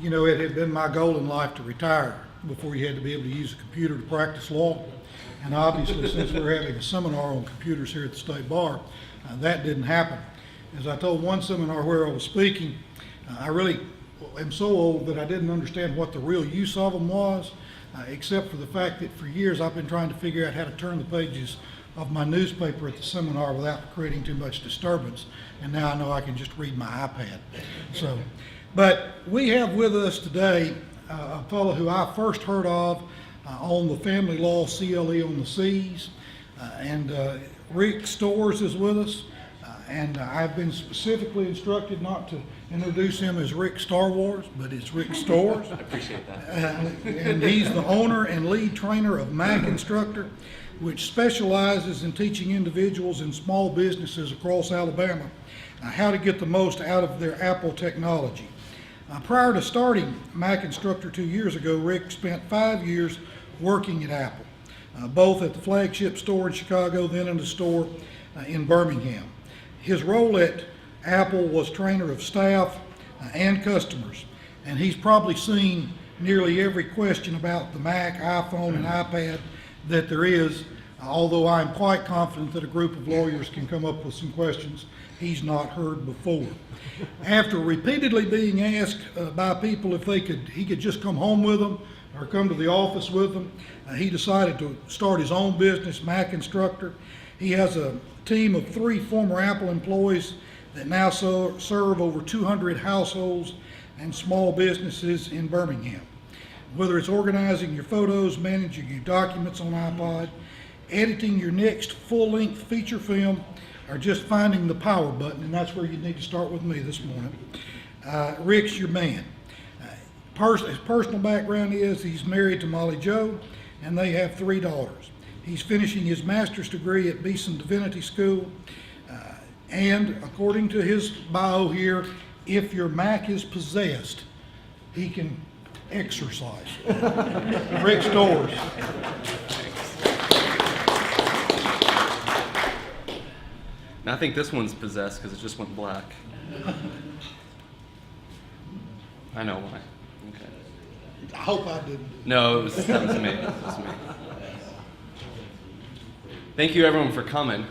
You know, it had been my goal in life to retire before you had to be able to use a computer to practice law. And obviously, since we're having a seminar on computers here at the State Bar, that didn't happen. As I told one seminar where I was speaking, I really am so old that I didn't understand what the real use of them was, except for the fact that for years I've been trying to figure out how to turn the pages of my newspaper at the seminar without creating too much disturbance. And now I know I can just read my iPad. But we have with us today a fellow who I first heard of on the Family Law CLE on the Seas, and Rick Storrs is with us, and I've been specifically instructed not to introduce him as Rick Star Wars, but it's Rick Storrs. I appreciate that. And he's the owner and lead trainer of Mac Instructor, which specializes in teaching individuals and small businesses across Alabama how to get the most out of their Apple technology. Prior to starting Mac Instructor 2 years ago, Rick spent 5 years working at Apple, both at the flagship store in Chicago, then in the store in Birmingham. His role at Apple was trainer of staff and customers, and he's probably seen nearly every question about the Mac, iPhone, and iPad that there is, although I'm quite confident that a group of lawyers can come up with some questions he's not heard before. After repeatedly being asked by people if he could just come home with them or come to the office with them, he decided to start his own business, Mac Instructor. He has a team of 3 former Apple employees that now serve over 200 households and small businesses in Birmingham. Whether it's organizing your photos, managing your documents on iPod, editing your next full-length feature film, or just finding the power button, and that's where you need to start with me this morning. Rick's your man. His personal background is he's married to Molly Jo, and they have 3 daughters. He's finishing his master's degree at Beeson Divinity School, and according to his bio here, if your Mac is possessed, he can exercise. Rick Storrs. I think this one's possessed because it just went black. I know why. Okay. I hope I didn't. No, that was me. Thank you everyone for coming.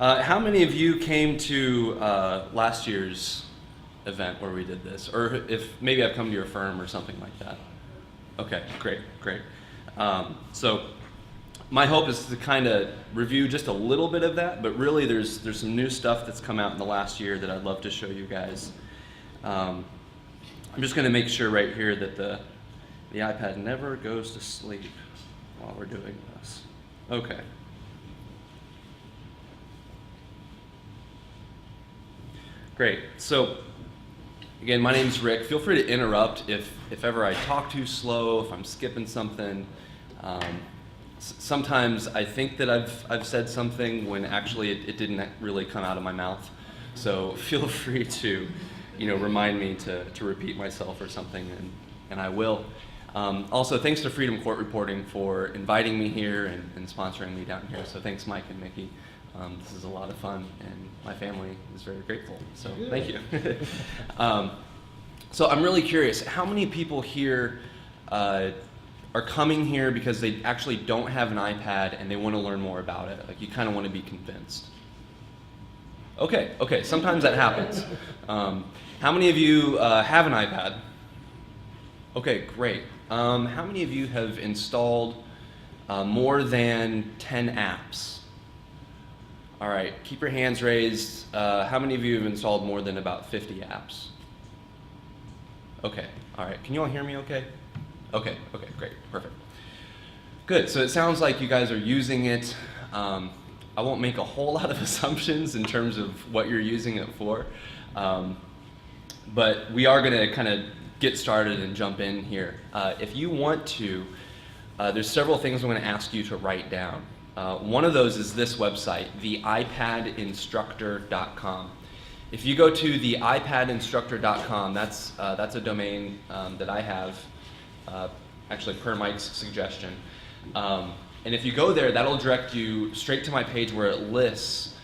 How many of you came to last year's event where we did this? Or if maybe I've come to your firm or something like that. Okay, great. So my hope is to kind of review just a little bit of that, but really there's some new stuff that's come out in the last year that I'd love to show you guys. I'm just going to make sure right here that the iPad never goes to sleep while we're doing this. Okay. Great. So again, my name's Rick. Feel free to interrupt if ever I talk too slow, if I'm skipping something. Sometimes I think that I've said something when actually it didn't really come out of my mouth. So feel free to, remind me to repeat myself or something, and I will. Also, thanks to Freedom Court Reporting for inviting me here and sponsoring me down here. So thanks, Mike and Mickey. This is a lot of fun, and my family is very grateful. So thank you. So I'm really curious, how many people here are coming here because they actually don't have an iPad and they want to learn more about it? Like, you kind of want to be convinced. Okay, sometimes that happens. How many of you have an iPad? Okay, great. How many of you have installed more than 10 apps? All right, keep your hands raised. How many of you have installed more than about 50 apps? Okay, all right. Can you all hear me okay? Okay, great, perfect. Good, so it sounds like you guys are using it. I won't make a whole lot of assumptions in terms of what you're using it for, but we are gonna kind of get started and jump in here. If you want to, there's several things I'm gonna ask you to write down. One of those is this website, theipadinstructor.com. If you go to theipadinstructor.com, that's a domain that I have, actually per Mike's suggestion. And if you go there, that'll direct you straight to my page where it lists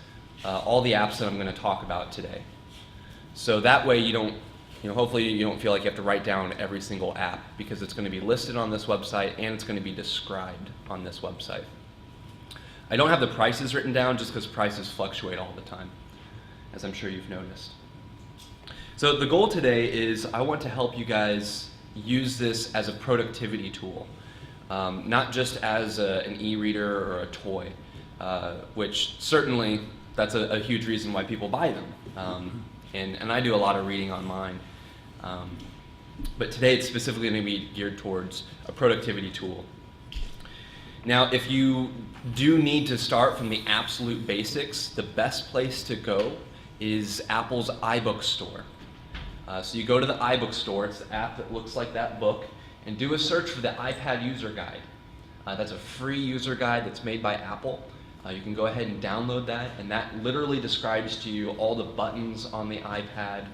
all the apps that I'm going to talk about today. So that way you don't hopefully you don't feel like you have to write down every single app, because it's going to be listed on this website and it's going to be described on this website. I don't have the prices written down just because prices fluctuate all the time, as I'm sure you've noticed. So the goal today is I want to help you guys use this as a productivity tool, not just as an e-reader or a toy, which certainly that's a huge reason why people buy them. And I do a lot of reading on mine. But today it's specifically going to be geared towards a productivity tool. Now, if you do need to start from the absolute basics, the best place to go is Apple's iBook store. So you go to the iBook store, it's the app that looks like that book, and do a search for the iPad user guide. That's a free user guide that's made by Apple. You can go ahead and download that, and that literally describes to you all the buttons on the iPad.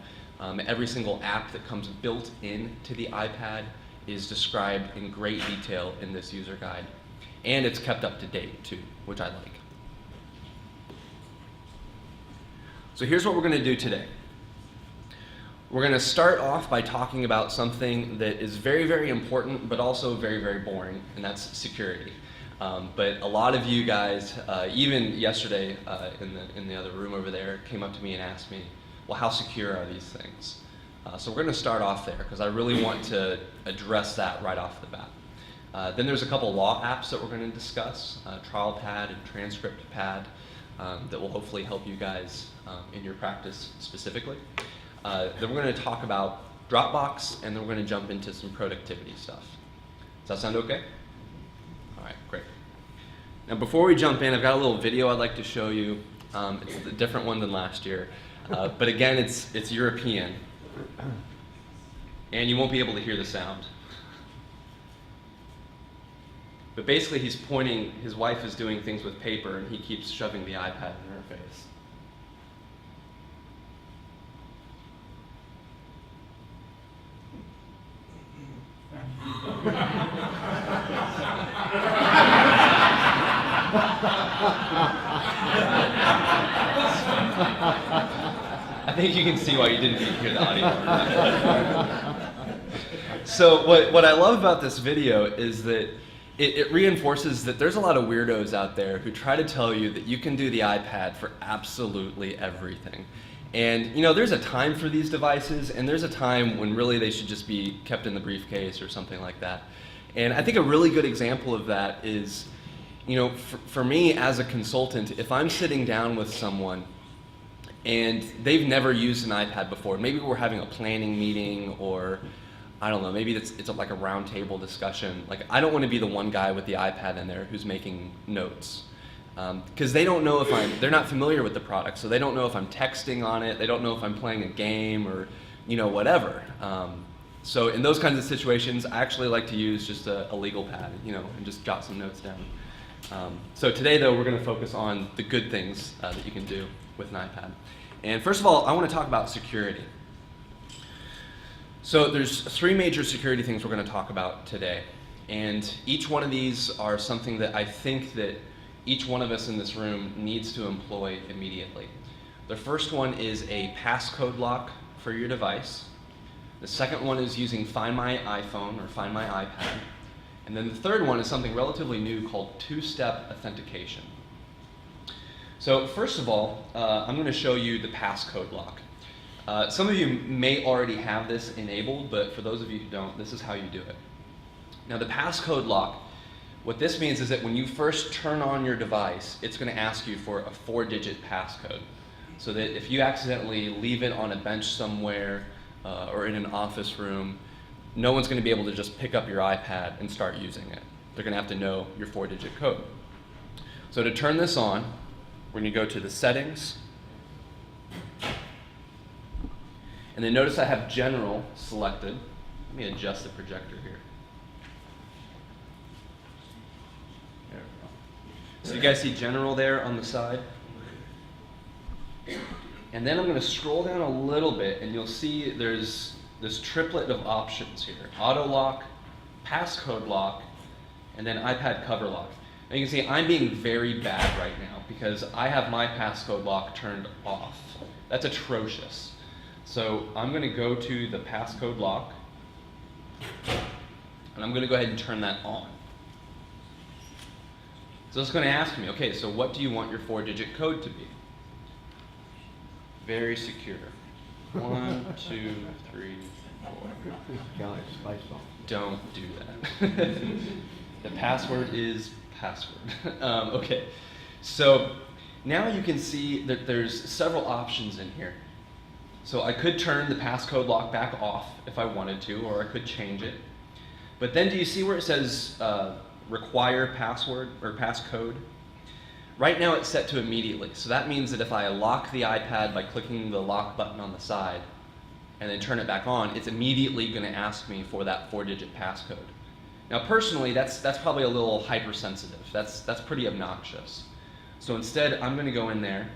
Every single app that comes built into the iPad is described in great detail in this user guide. And it's kept up to date too, which I like. So here's what we're going to do today. We're going to start off by talking about something that is very, very important, but also very, very boring, and that's security. But a lot of you guys, even yesterday in the other room over there, came up to me and asked me, well, how secure are these things? So we're going to start off there, because I really want to address that right off the bat. Then there's a couple law apps that we're going to discuss, TrialPad and TranscriptPad, that will hopefully help you guys in your practice specifically. Then we're going to talk about Dropbox, and then we're going to jump into some productivity stuff. Does that sound okay? All right, great. Now before we jump in, I've got a little video I'd like to show you. It's a different one than last year. But again, it's European. And you won't be able to hear the sound. But basically he's pointing, his wife is doing things with paper, and he keeps shoving the iPad in her face. I think you can see why you didn't hear the audio. So what I love about this video is that it reinforces that there's a lot of weirdos out there who try to tell you that you can do the iPad for absolutely everything. And there's a time for these devices, and there's a time when really they should just be kept in the briefcase or something like that. And I think a really good example of that is, for me as a consultant, if I'm sitting down with someone and they've never used an iPad before, maybe we're having a planning meeting, or I don't know, maybe it's like a round table discussion. Like, I don't want to be the one guy with the iPad in there who's making notes. Because they don't know they're not familiar with the product, so they don't know if I'm texting on it, they don't know if I'm playing a game or, whatever. So in those kinds of situations, I actually like to use just a legal pad, and just jot some notes down. So today, though, we're going to focus on the good things that you can do with an iPad. And first of all, I want to talk about security. So there's 3 major security things we're going to talk about today. And each one of these are something that I think that each one of us in this room needs to employ immediately. The first one is a passcode lock for your device. The second one is using Find My iPhone or Find My iPad. And then the third one is something relatively new called two-step authentication. So first of all, I'm going to show you the passcode lock. Some of you may already have this enabled, but for those of you who don't, this is how you do it. Now the passcode lock, what this means is that when you first turn on your device, it's going to ask you for a 4-digit passcode. So that if you accidentally leave it on a bench somewhere or in an office room, no one's going to be able to just pick up your iPad and start using it. They're going to have to know your 4-digit code. So to turn this on, we're going to go to the settings. And then notice I have General selected. Let me adjust the projector here. There we go. So you guys see General there on the side? And then I'm going to scroll down a little bit, and you'll see there's this triplet of options here. Auto lock, passcode lock, and then iPad cover lock. Now you can see I'm being very bad right now because I have my passcode lock turned off. That's atrocious. So I'm going to go to the passcode lock, and I'm going to go ahead and turn that on. So it's going to ask me, okay, so what do you want your 4-digit code to be? Very secure. 1, 2, 3, 4. Don't do that. The password is password. Okay, so now you can see that there's several options in here. So I could turn the passcode lock back off if I wanted to, or I could change it. But then do you see where it says require password or passcode? Right now it's set to immediately. So that means that if I lock the iPad by clicking the lock button on the side and then turn it back on, it's immediately going to ask me for that 4-digit passcode. Now personally, that's probably a little hypersensitive. That's pretty obnoxious. So instead, I'm going to go in there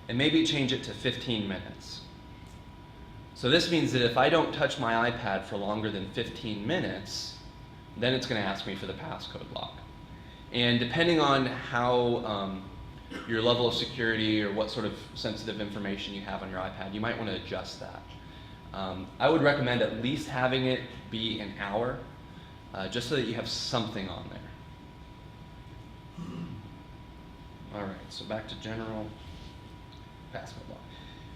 and maybe change it to 15 minutes. So this means that if I don't touch my iPad for longer than 15 minutes, then it's going to ask me for the passcode lock. And depending on how your level of security or what sort of sensitive information you have on your iPad, you might want to adjust that. I would recommend at least having it be an hour, just so that you have something on there. All right, so back to general passcode lock.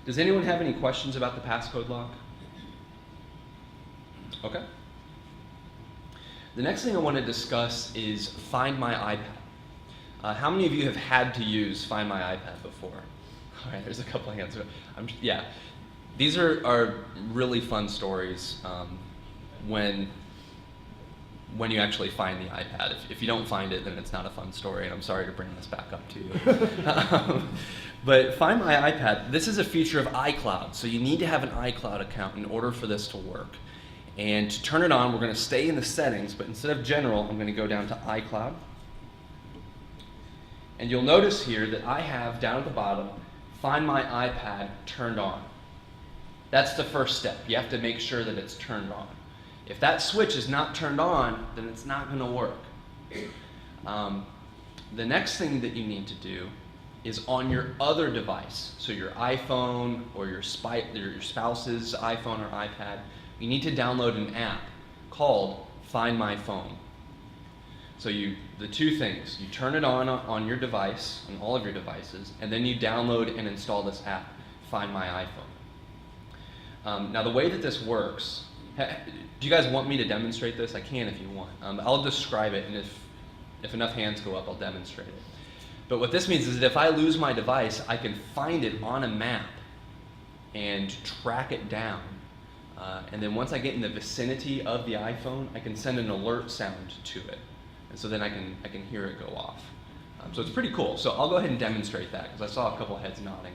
Does anyone have any questions about the passcode lock? Okay. The next thing I want to discuss is Find My iPad. How many of you have had to use Find My iPad before? All right, there's a couple of hands. Yeah, these are really fun stories when you actually find the iPad. If you don't find it, then it's not a fun story, and I'm sorry to bring this back up to you. But Find My iPad, this is a feature of iCloud, so you need to have an iCloud account in order for this to work. And to turn it on, we're going to stay in the settings, but instead of general, I'm going to go down to iCloud. And you'll notice here that I have, down at the bottom, Find My iPad turned on. That's the first step. You have to make sure that it's turned on. If that switch is not turned on, then it's not going to work. The next thing that you need to do is on your other device, so your iPhone or your spouse's iPhone or iPad, you need to download an app called Find My Phone. So the two things, you turn it on your device, on all of your devices, and then you download and install this app, Find My iPhone. Now the way that this works, do you guys want me to demonstrate this? I can if you want. I'll describe it, and if enough hands go up, I'll demonstrate it. But what this means is that if I lose my device, I can find it on a map and track it down. And then once I get in the vicinity of the iPhone, I can send an alert sound to it. And so then I can hear it go off. So it's pretty cool. So I'll go ahead and demonstrate that, because I saw a couple heads nodding.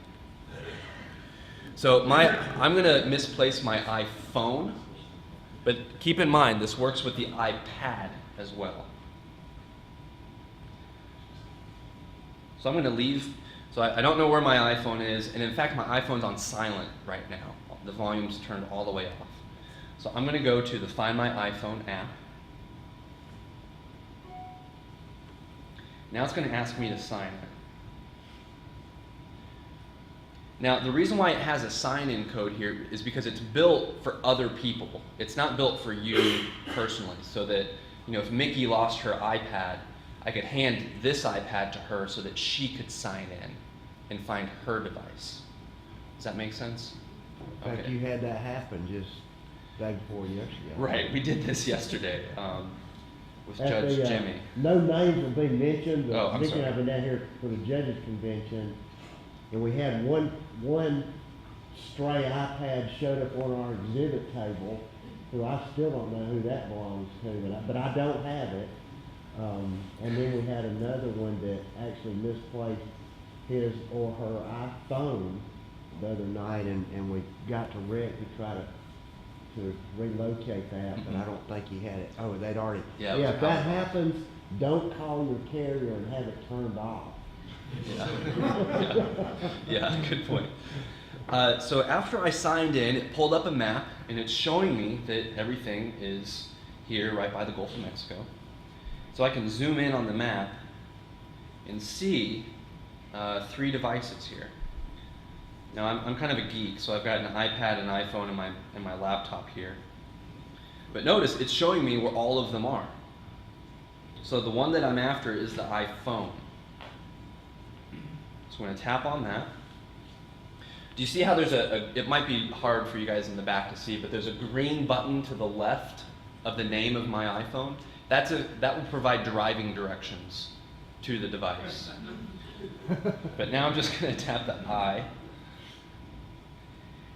So I'm going to misplace my iPhone, but keep in mind this works with the iPad as well. So I'm going to leave. So I don't know where my iPhone is, and in fact my iPhone's on silent right now. The volume's turned all the way off. So I'm going to go to the Find My iPhone app. Now it's going to ask me to sign in. Now the reason why it has a sign-in code here is because it's built for other people. It's not built for you personally, so that if Mickey lost her iPad, I could hand this iPad to her so that she could sign in and find her device. Does that make sense? In fact, you had that happen just day before yesterday. Right, we did this yesterday with Judge Jimmy. No names will be mentioned, Oh, but I'm Nick and I sorry. have been down here for the judges convention, and we had one stray iPad showed up on our exhibit table, who I still don't know who that belongs to, but I don't have it. And then we had another one that actually misplaced his or her iPhone the other night, and we got to Rick to try to relocate that, but I don't think he had it. Oh, they'd already. Yeah, If that happens, don't call your carrier and have it turned off. Yeah, good point. So after I signed in, it pulled up a map, and it's showing me that everything is here right by the Gulf of Mexico. So I can zoom in on the map and see 3 devices here. Now I'm kind of a geek, so I've got an iPad, an iPhone, and my laptop here. But notice it's showing me where all of them are. So the one that I'm after is the iPhone. So I'm going to tap on that. Do you see how there's it might be hard for you guys in the back to see, but there's a green button to the left of the name of my iPhone? That will provide driving directions to the device. But now I'm just going to tap the I.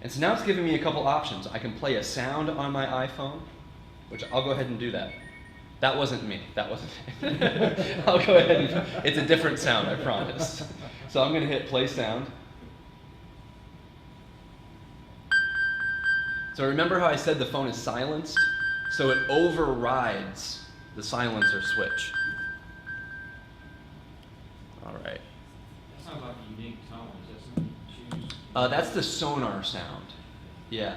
And so now it's giving me a couple options. I can play a sound on my iPhone, which I'll go ahead and do that. That wasn't me. That wasn't it. I'll go ahead and, it's a different sound, I promise. So I'm going to hit play sound. So remember how I said the phone is silenced? So it overrides the silencer switch. All right. That sounds like a unique tone. Is that something you choose? That's the sonar sound. Yeah.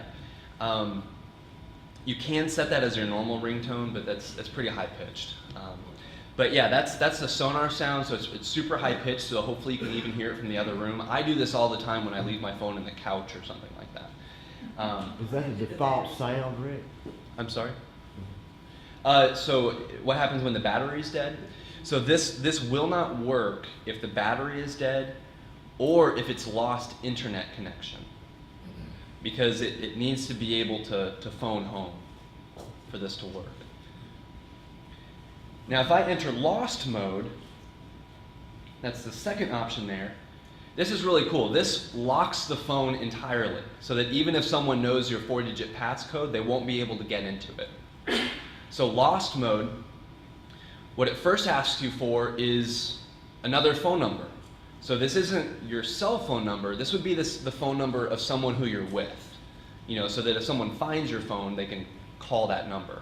You can set that as your normal ringtone, but that's pretty high pitched. But yeah, that's the sonar sound, so it's super high pitched, so hopefully you can even hear it from the other room. I do this all the time when I leave my phone in the couch or something like that. Is that a default sound, Rick? I'm sorry? So what happens when the battery is dead? So this will not work if the battery is dead or if it's lost internet connection, because it needs to be able to phone home for this to work. Now if I enter lost mode, that's the second option there. This is really cool. This locks the phone entirely so that even if someone knows your 4-digit passcode, they won't be able to get into it. So lost mode, what it first asks you for is another phone number. So this isn't your cell phone number. This would be the phone number of someone who you're with, so that if someone finds your phone, they can call that number.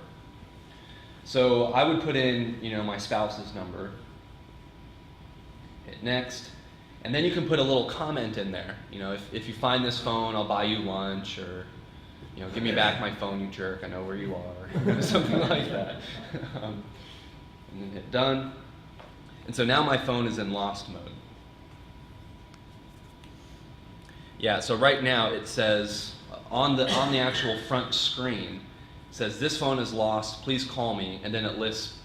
So I would put in, my spouse's number, hit next, and then you can put a little comment in there. If you find this phone, I'll buy you lunch, or give me back my phone, you jerk, I know where you are, something like that. And then hit done. And so now my phone is in lost mode. Yeah, so right now it says, on the actual front screen, it says, this phone is lost, please call me, and then it lists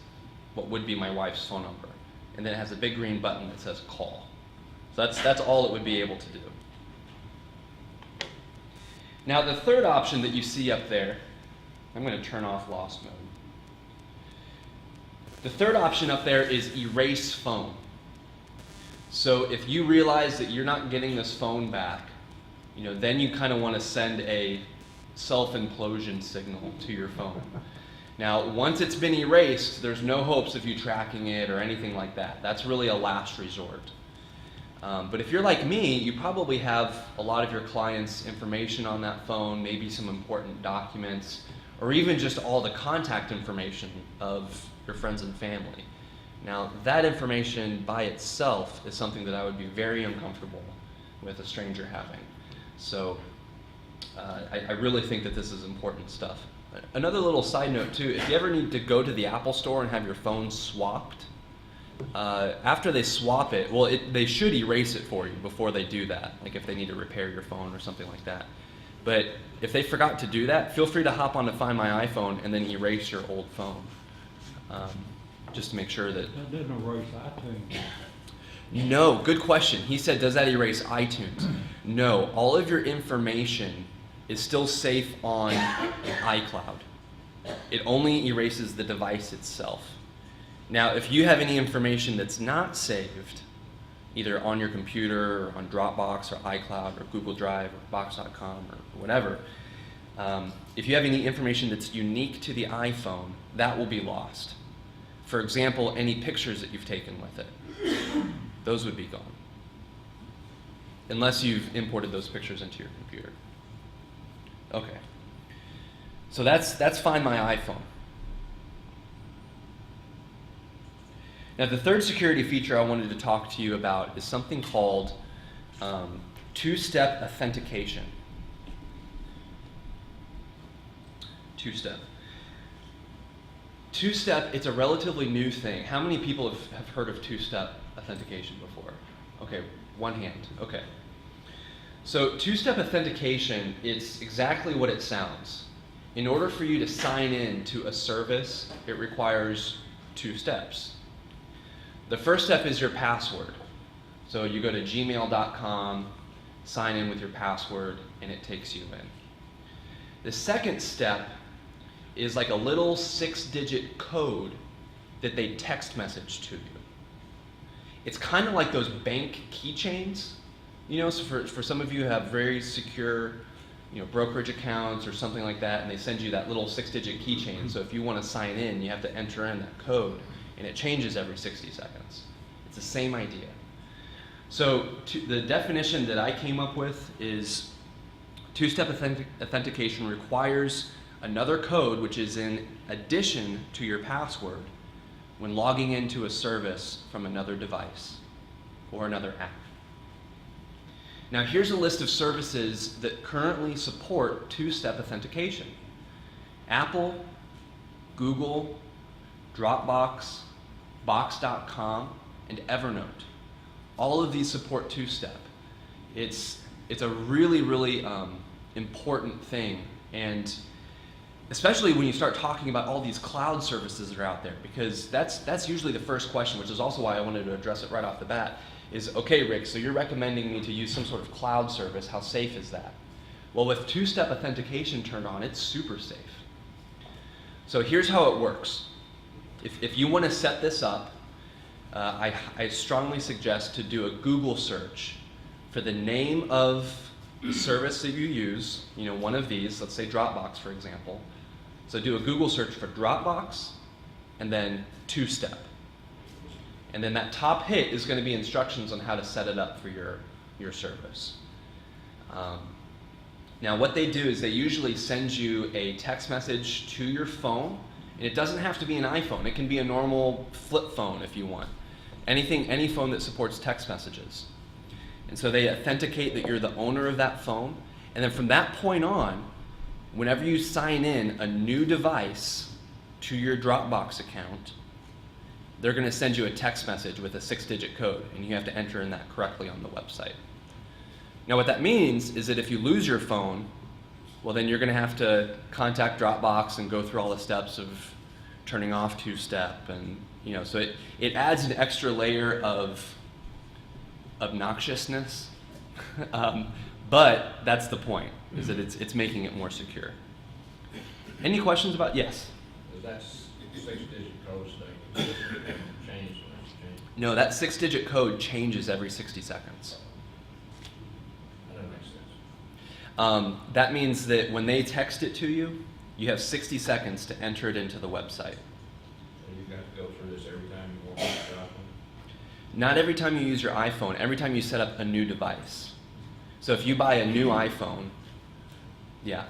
what would be my wife's phone number. And then it has a big green button that says call. So that's all it would be able to do. Now the third option that you see up there, I'm going to turn off lost mode. The third option up there is erase phone. So if you realize that you're not getting this phone back, then you kind of want to send a self-implosion signal to your phone. Now, once it's been erased, there's no hopes of you tracking it or anything like that. That's really a last resort. But if you're like me, you probably have a lot of your clients' information on that phone, maybe some important documents, or even just all the contact information of your friends and family. Now, that information by itself is something that I would be very uncomfortable with a stranger having. So I really think that this is important stuff. Another little side note too, if you ever need to go to the Apple store and have your phone swapped, after they swap it, they should erase it for you before they do that, like if they need to repair your phone or something like that. But if they forgot to do that, feel free to hop on to Find My iPhone and then erase your old phone, just to make sure that... That doesn't erase iTunes. No, good question. He said, does that erase iTunes? No, all of your information is still safe on iCloud. It only erases the device itself. Now, if you have any information that's not saved, either on your computer or on Dropbox or iCloud or Google Drive or Box.com or whatever, if you have any information that's unique to the iPhone, that will be lost. For example, any pictures that you've taken with it, those would be gone. Unless you've imported those pictures into your computer. Okay. So that's Find My iPhone. Now the third security feature I wanted to talk to you about is something called two-step authentication. Two-step. Two-step, it's a relatively new thing. How many people have heard of two-step authentication before? Okay, one hand, okay. So two-step authentication, it's exactly what it sounds. In order for you to sign in to a service, it requires 2 steps. The first step is your password. So you go to gmail.com, sign in with your password, and it takes you in. The second step is like a little 6-digit code that they text message to you. It's kind of like those bank keychains. You know, so for some of you who have very secure, you know, brokerage accounts or something like that, and they send you that little 6-digit keychain. So if you want to sign in, you have to enter in that code, and it changes every 60 seconds. It's the same idea. So the definition that I came up with is two-step authentication requires another code which is in addition to your password when logging into a service from another device or another app. Now here's a list of services that currently support two-step authentication. Apple, Google, Dropbox, Box.com, and Evernote. All of these support two-step. It's a really important thing, and especially when you start talking about all these cloud services that are out there, because that's usually the first question, which is also why I wanted to address it right off the bat, is, okay, Rick, so you're recommending me to use some sort of cloud service. How safe is that? Well, with two-step authentication turned on, it's super safe. So here's how it works. If you want to set this up, I strongly suggest to do a Google search for the name of the service that you use, you know, one of these, let's say Dropbox, for example. So do a Google search for Dropbox, and then two-step. And then that top hit is going to be instructions on how to set it up for your service. Now what they do is they usually send you a text message to your phone, and it doesn't have to be an iPhone. It can be a normal flip phone if you want. Any phone that supports text messages. And so they authenticate that you're the owner of that phone, and then from that point on, whenever you sign in a new device to your Dropbox account, they're going to send you a text message with a 6-digit code, and you have to enter in that correctly on the website. Now what that means is that if you lose your phone, well then you're going to have to contact Dropbox and go through all the steps of turning off two-step, and you know, so it adds an extra layer of obnoxiousness, but that's the point, is that it's making it more secure. Any questions about, yes? That's 6-digit code stay. Change. No, that 6-digit code changes every 60 seconds. That makes sense. That means that when they text it to you, you have 60 seconds to enter it into the website. And you got to go through this every time you want to use your iPhone? Not every time you use your iPhone, every time you set up a new device. So if you buy a new iPhone, yeah.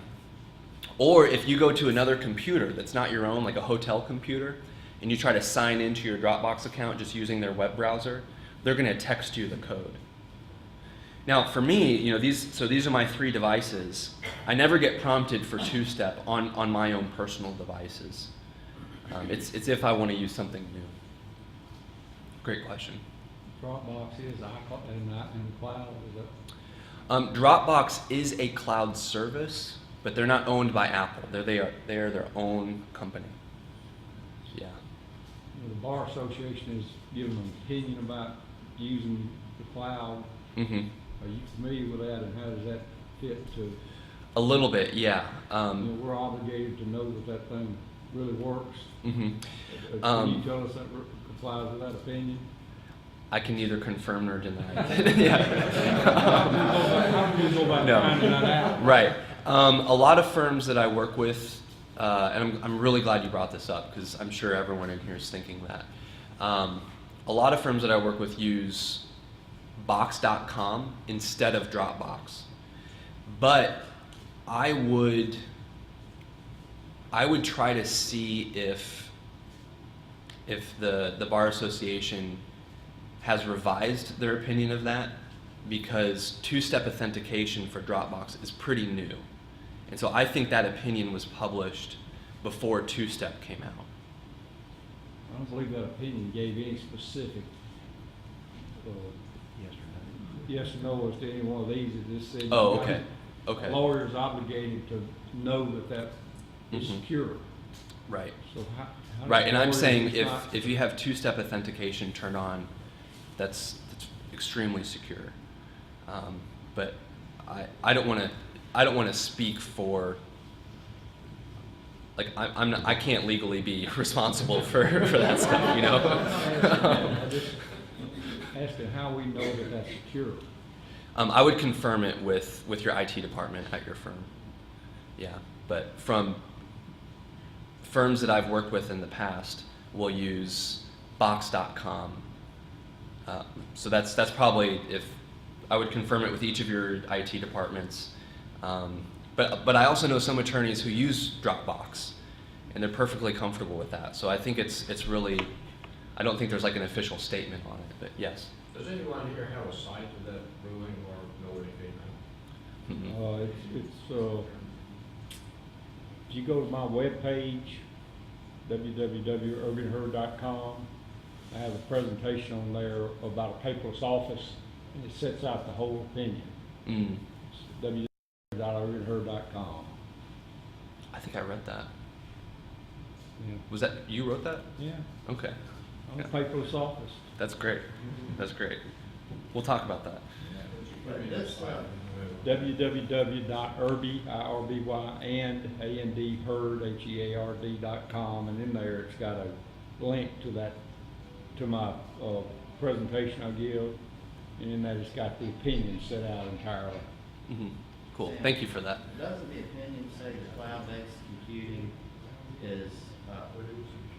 Or if you go to another computer that's not your own, like a hotel computer, and you try to sign into your Dropbox account just using their web browser, they're going to text you the code. Now for me, you know, these are my 3 devices. I never get prompted for two-step on my own personal devices. It's if I want to use something new. Great question. Dropbox is iCloud and the cloud, is that? Dropbox is a cloud service, but they're not owned by Apple. They are their own company. Yeah. You know, the Bar Association is giving an opinion about using the cloud. Mm-hmm. Are you familiar with that, and how does that fit to, A little bit, yeah. you know, we're obligated to know that thing really works. Mm-hmm. Can you tell us that complies with that opinion? I can neither confirm nor deny it. Yeah. How do you go about No. finding that out? Right. A lot of firms that I work with, and I'm really glad you brought this up because I'm sure everyone in here is thinking that. A lot of firms that I work with use Box.com instead of Dropbox. But I would try to see if the Bar Association has revised their opinion of that, because two-step authentication for Dropbox is pretty new. And so I think that opinion was published before two-step came out. I don't believe that opinion gave any specific yes or no as to any one of these, it just said. Oh, okay, okay. A lawyer is obligated to know that that is Mhm. secure. Right. So how does Right, a and I'm lawyer saying decide- if you have two-step authentication turned on, that's extremely secure. But I don't want to speak for, like, I can't legally be responsible for that stuff, you know? I just asking how we know that that's secure. I would confirm it with your IT department at your firm. Yeah, but from firms that I've worked with in the past, will use box.com. So that's probably, if I would confirm it with each of your IT departments. But I also know some attorneys who use Dropbox, and they're perfectly comfortable with that. So I think it's really, I don't think there's like an official statement on it, but yes. Does anyone here have a site to that ruling or know anything? Mhm. If you go to my webpage, www.urbanherd.com, I have a presentation on there about a paperless office, and it sets out the whole opinion. Mm. It's www.urbanherd.com. I think I read that. Yeah. Was that, you wrote that? Yeah, Okay. on a Yeah. paperless office. That's great. That's great. We'll talk about that. But this, www.irby, IRBY, and herd, HEARD.com, and in there it's got a link to that, to my presentation I give, and in that it's got the opinion set out entirely. Hmm. Cool. Thank you for that. Doesn't the opinion say that cloud-based computing is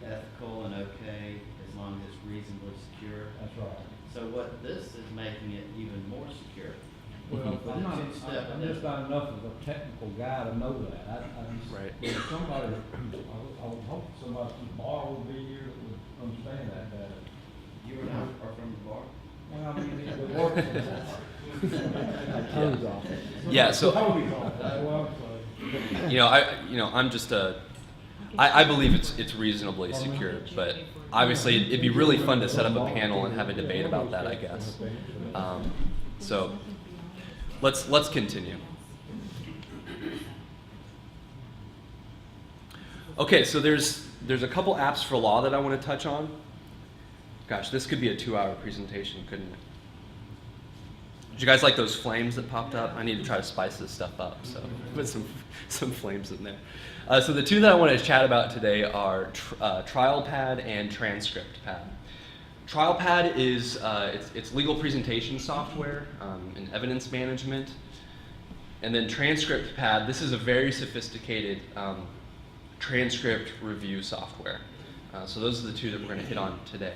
ethical and okay as long as it's reasonably secure? That's right. So what this is making it even more secure. Well, I'm not, Two-step I'm just not enough of a technical guy to know that. I just, Right. if somebody, I would hope somebody from the bar would be here that would understand that better. You and I are from the bar. Well, I mean, it would work for the bar. Toes off. Yeah, so Toby's off, that's what I'm saying. I'm just I believe it's reasonably secure, but obviously it'd be really fun to set up a panel and have a debate about that, I guess. So let's continue. Okay, so there's a couple apps for law that I want to touch on. Gosh, this could be a 2-hour presentation, couldn't it? Did you guys like those flames that popped up? I need to try to spice this stuff up, so put some flames in there. So the two that I want to chat about today are TrialPad and TranscriptPad. TrialPad is it's legal presentation software and evidence management, and then TranscriptPad. This is a very sophisticated transcript review software. So those are the two that we're going to hit on today.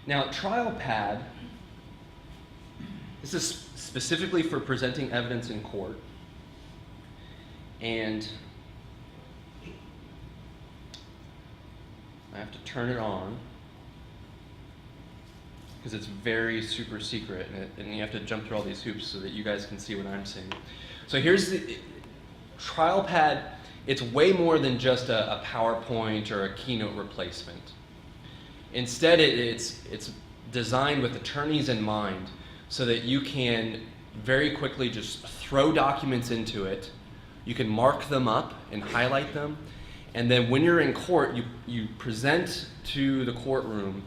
Now, TrialPad, this is specifically for presenting evidence in court. And I have to turn it on because it's very super secret, and you have to jump through all these hoops so that you guys can see what I'm seeing. So here's the TrialPad. It's way more than just a PowerPoint or a Keynote replacement. Instead, it's designed with attorneys in mind so that you can very quickly just throw documents into it. You can mark them up and highlight them. And then when you're in court, you present to the courtroom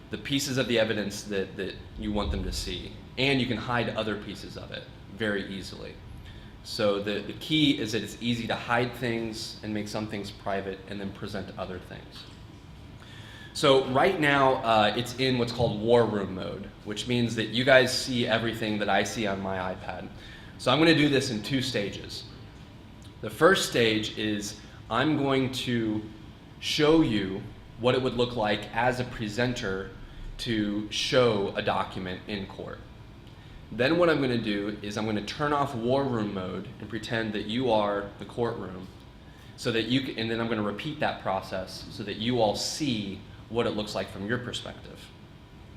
the pieces of the evidence that you want them to see. And you can hide other pieces of it very easily. So the key is that it's easy to hide things and make some things private and then present other things. So right now, it's in what's called war room mode, which means that you guys see everything that I see on my iPad. So I'm going to do this in 2 stages. The first stage is I'm going to show you what it would look like as a presenter to show a document in court. Then what I'm going to do is I'm going to turn off war room mode and pretend that you are the courtroom, so that you can, and then I'm going to repeat that process so that you all see what it looks like from your perspective.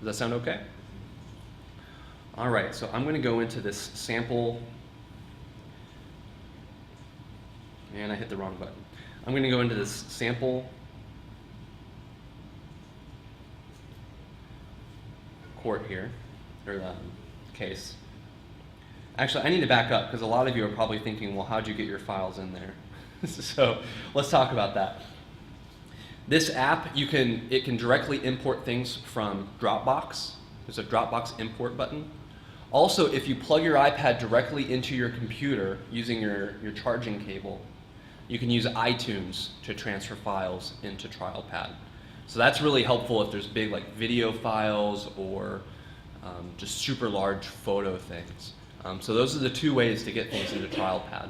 Does that sound okay? All right, so I'm going to go into this sample, and I hit the wrong button. I'm going to go into this sample court here, or the case. Actually, I need to back up because a lot of you are probably thinking, well, how'd you get your files in there? So let's talk about that. This app, it can directly import things from Dropbox. There's a Dropbox import button. Also, if you plug your iPad directly into your computer using your charging cable, you can use iTunes to transfer files into TrialPad. So that's really helpful if there's big like video files or just super large photo things. So those are the two ways to get things into TrialPad.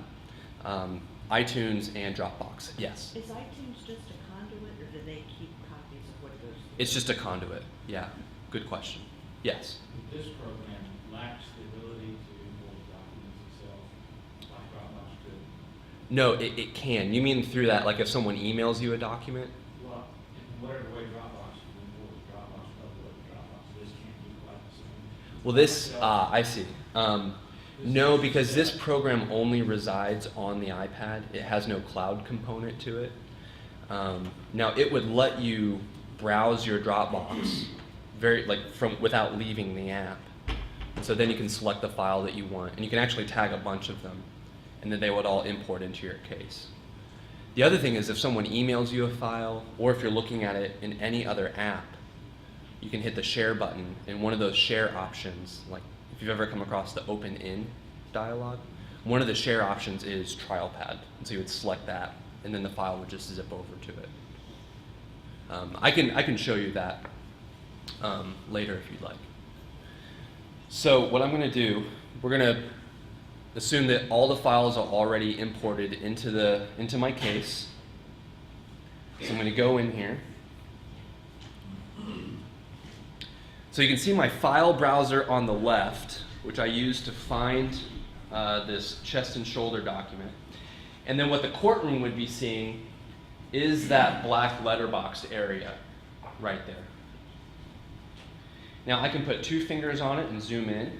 iTunes and Dropbox, yes. Is iTunes just a conduit, or do they keep copies of what goes? It's just a conduit, yeah. Good question. Yes. This program lacks the ability to import documents itself, like Dropbox could. No, it can. You mean through that, like if someone emails you a document? Well, in whatever way Dropbox can import Dropbox, upload to Dropbox, this can't do quite the same. Well, this, I see. No, because this program only resides on the iPad. It has no cloud component to it. Now, it would let you browse your Dropbox without leaving the app. So then you can select the file that you want, and you can actually tag a bunch of them, and then they would all import into your case. The other thing is if someone emails you a file, or if you're looking at it in any other app, you can hit the share button, and one of those share options, like if you've ever come across the open in dialog, one of the share options is TrialPad. And so you would select that, and then the file would just zip over to it. I can show you that later if you'd like. So what I'm going to do, we're going to assume that all the files are already imported into my case. So I'm going to go in here. So you can see my file browser on the left, which I use to find this chest and shoulder document. And then what the courtroom would be seeing is that black letterboxed area right there. Now I can put 2 fingers on it and zoom in.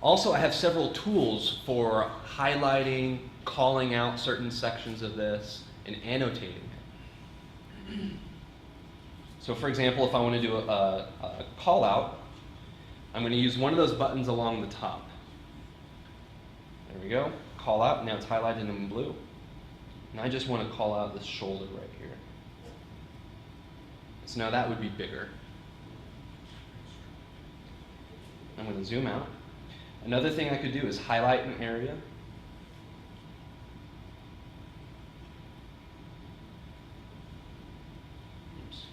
Also, I have several tools for highlighting, calling out certain sections of this, and annotating it. So for example, if I want to do a call out, I'm going to use one of those buttons along the top. There we go, call out, now it's highlighted in blue. And I just want to call out this shoulder right here. So now that would be bigger. I'm going to zoom out. Another thing I could do is highlight an area. Oops.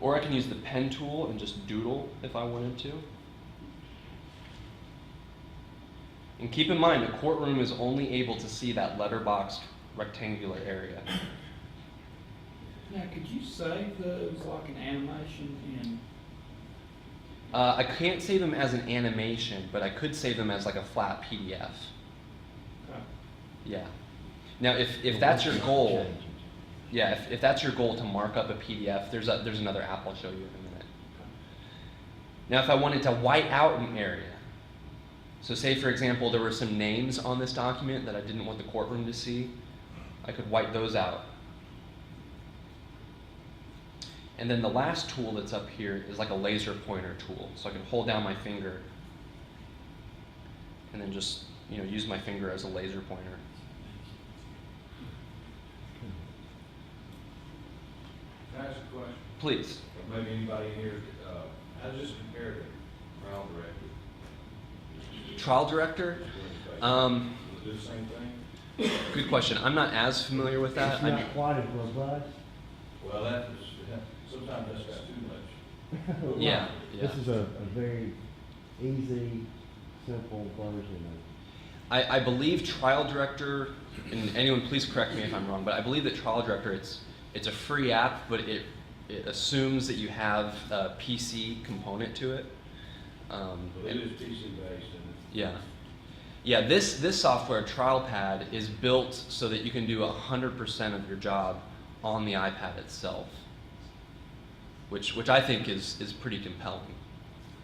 Or I can use the pen tool and just doodle if I wanted to. And keep in mind, the courtroom is only able to see that letterboxed rectangular area. Now, could you save those like an animation in? I can't save them as an animation, but I could save them as like a flat PDF. Yeah. Now, if that's your goal, yeah, if that's your goal to mark up a PDF, there's another app I'll show you in a minute. Now, if I wanted to white out an area, so say for example there were some names on this document that I didn't want the courtroom to see, I could white those out. And then the last tool that's up here is like a laser pointer tool. So I can hold down my finger and then just use my finger as a laser pointer. Can I ask a question? Please. Or maybe anybody in here, how does this compare to trial director? Trial director? Do the same thing? Good question. I'm not as familiar with that. It's not quite as robust. Well, sometimes that's got too much. Yeah, This yeah. is a very easy, simple version I believe Trial Director, and anyone please correct me if I'm wrong, but I believe that Trial Director, it's a free app, but it assumes that you have a PC component to it. But it is PC based and Yeah. Yeah, this software, TrialPad, is built so that you can do 100% of your job on the iPad itself, which I think is pretty compelling.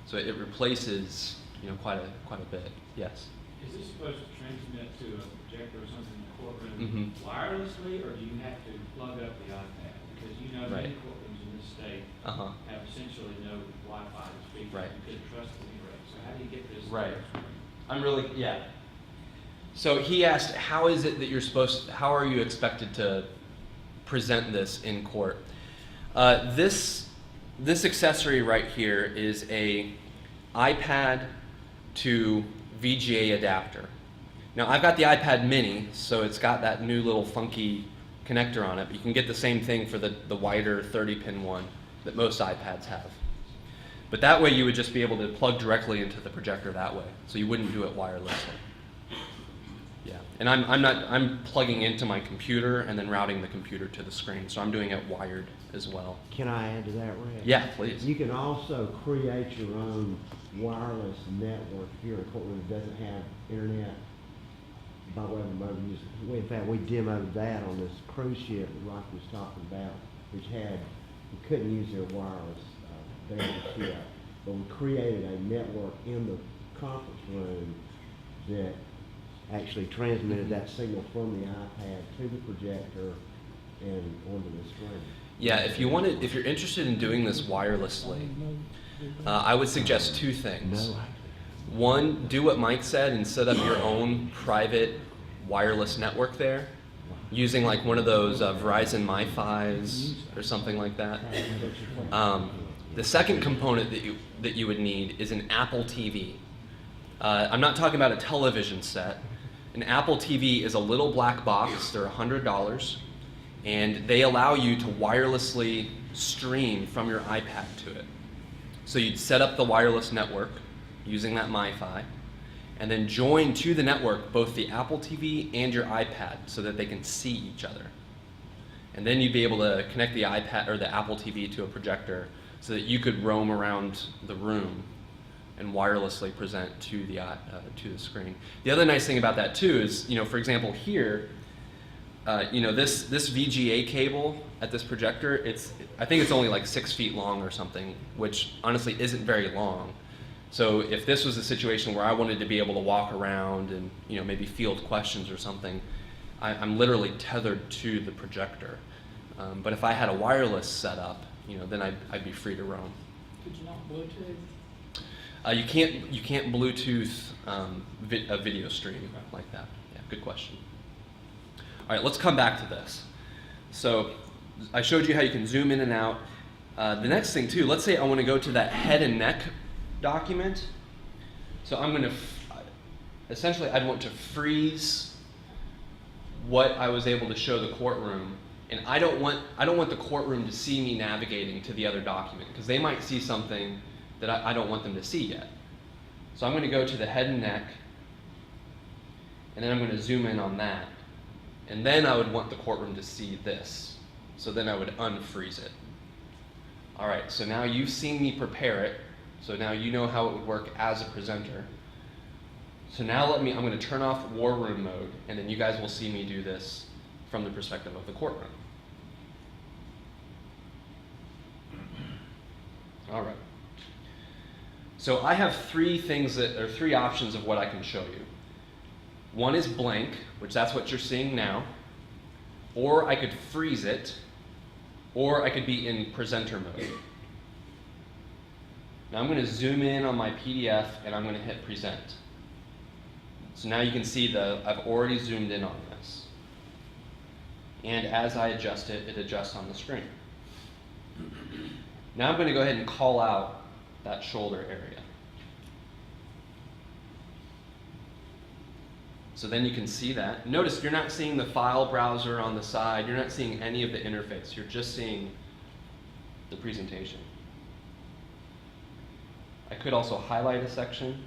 So it replaces quite a bit. Yes. Is this supposed to transmit to a projector or something in the courtroom wirelessly, or do you have to plug up the iPad? because you know Right. many courtrooms in this state Uh-huh. have essentially no Wi-Fi to speak. Right. You couldn't trust the anyway. So how do you get this? Right. I'm really, yeah. So he asked, how is it that how are you expected to present this in court? This accessory right here is a iPad to VGA adapter. Now I've got the iPad mini, so it's got that new little funky connector on it, but you can get the same thing for the wider 30-pin one that most iPads have. But that way you would just be able to plug directly into the projector that way, so you wouldn't do it wirelessly. Yeah, and I'm plugging into my computer and then routing the computer to the screen, so I'm doing it wired as well. Can I add to that, Red? Yeah, please. You can also create your own wireless network here in a courtroom that doesn't have internet by way of mobile use. In fact, we demoed that on this cruise ship that Rocky was talking about, which you couldn't use their wireless there on the ship. But we created a network in the conference room that actually transmitted that signal from the iPad to the projector and onto the screen. Yeah, if you're interested in doing this wirelessly, I would suggest two things. One, do what Mike said and set up your own private wireless network there, using like one of those Verizon MiFis or something like that. The second component that you would need is an Apple TV. I'm not talking about a television set. An Apple TV is a little black box. They're $100, and they allow you to wirelessly stream from your iPad to it. So you'd set up the wireless network using that MiFi, and then join to the network both the Apple TV and your iPad so that they can see each other. And then you'd be able to connect the iPad or the Apple TV to a projector so that you could roam around the room and wirelessly present to the screen. The other nice thing about that too is, for example, here, this VGA cable at this projector, I think it's only like 6 feet long or something, which honestly isn't very long. So if this was a situation where I wanted to be able to walk around and maybe field questions or something, I'm literally tethered to the projector. But if I had a wireless setup, then I'd be free to roam. Could you not Bluetooth? You can't Bluetooth a video stream like that. Yeah, good question. All right, let's come back to this. So I showed you how you can zoom in and out. The next thing too, let's say I want to go to that head and neck document. So I'm going to, essentially I'd want to freeze what I was able to show the courtroom, and I don't want the courtroom to see me navigating to the other document, because they might see something that I don't want them to see yet. So I'm going to go to the head and neck, and then I'm going to zoom in on that. And then I would want the courtroom to see this. So then I would unfreeze it. All right, so now you've seen me prepare it. So now you know how it would work as a presenter. So now I'm going to turn off war room mode, and then you guys will see me do this from the perspective of the courtroom. All right. So I have three options of what I can show you. One is blank, which that's what you're seeing now, or I could freeze it, or I could be in presenter mode. Now I'm going to zoom in on my PDF and I'm going to hit present. So now you can see I've already zoomed in on this. And as I adjust it, it adjusts on the screen. Now I'm going to go ahead and call out that shoulder area. So then you can see that. Notice you're not seeing the file browser on the side. You're not seeing any of the interface. You're just seeing the presentation. I could also highlight a section.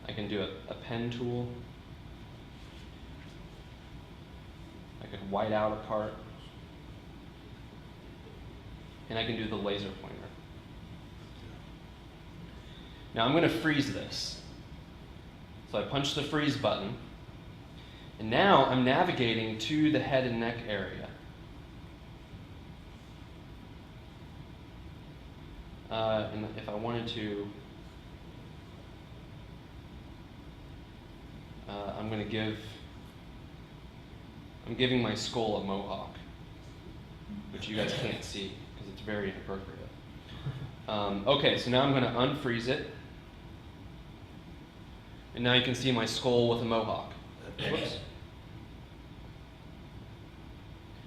I can do a pen tool. I could white out a part. And I can do the laser pointer. Now I'm going to freeze this. So I punch the freeze button. And now I'm navigating to the head and neck area. And if I wanted to, I'm going to give I'm giving my skull a mohawk, which you guys can't see because it's very inappropriate. Okay, so now I'm going to unfreeze it. And now you can see my skull with a mohawk. Whoops.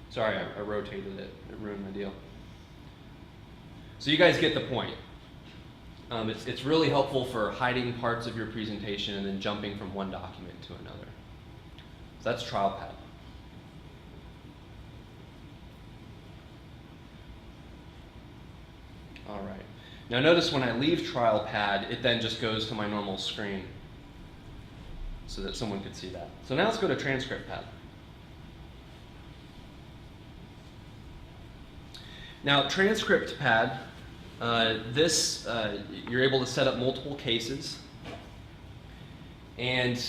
Sorry, I rotated it. It ruined my deal. So you guys get the point. It's really helpful for hiding parts of your presentation and then jumping from one document to another. So that's TrialPad. All right. Now notice when I leave TrialPad, it then just goes to my normal screen so that someone could see that. So now let's go to TranscriptPad. Now TranscriptPad, you're able to set up multiple cases. And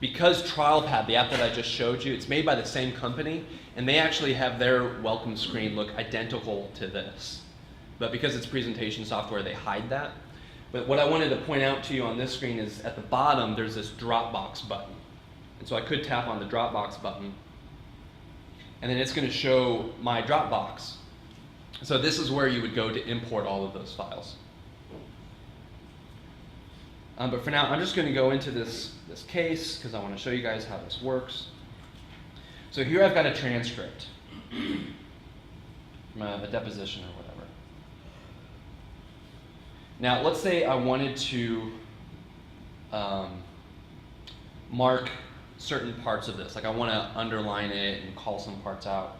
because TrialPad, the app that I just showed you, it's made by the same company, and they actually have their welcome screen look identical to this. But because it's presentation software, they hide that. But what I wanted to point out to you on this screen is at the bottom, there's this Dropbox button. And so I could tap on the Dropbox button, and then it's going to show my Dropbox. So this is where you would go to import all of those files. But for now, I'm just going to go into this case because I want to show you guys how this works. So here I've got a transcript from a deposition or whatever. Now, let's say I wanted to mark certain parts of this. Like I want to underline it and call some parts out.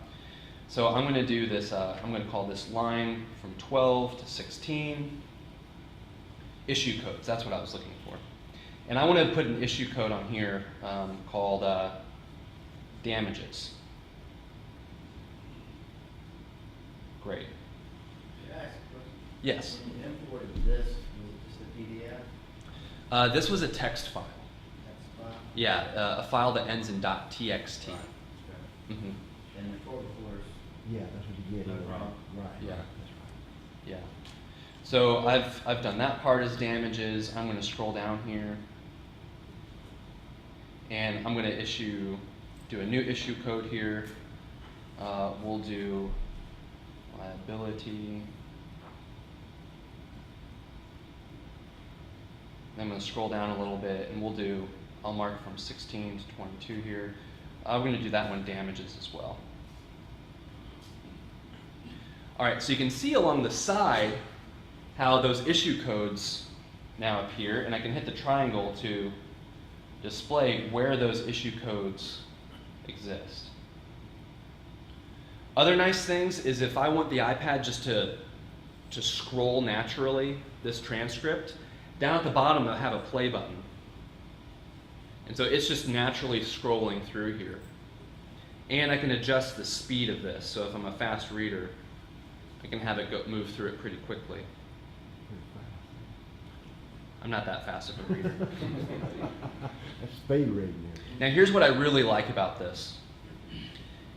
So I'm going to do this, I'm going to call this line from 12 to 16. Issue codes, that's what I was looking for. And I want to put an issue code on here called damages. Great. Can I ask a question? Yes. When you imported this, was it just a PDF? This was a text file. Text file? Yeah, a file that ends in .txt. Mm-hmm. And the four before Yeah, that's what you get. No anyway. problem. Right. Yeah. That's right. Yeah. So I've done that part as damages. I'm going to scroll down here, and I'm going to do a new issue code here. We'll do liability. Then I'm going to scroll down a little bit, and I'll mark from 16 to 22 here. I'm going to do that one damages as well. All right, so you can see along the side how those issue codes now appear, and I can hit the triangle to display where those issue codes exist. Other nice things is if I want the iPad just to scroll naturally, this transcript, down at the bottom I have a play button. And so it's just naturally scrolling through here. And I can adjust the speed of this, so if I'm a fast reader, I can have it move through it pretty quickly. I'm not that fast of a reader. That's speed reading. Now here's what I really like about this,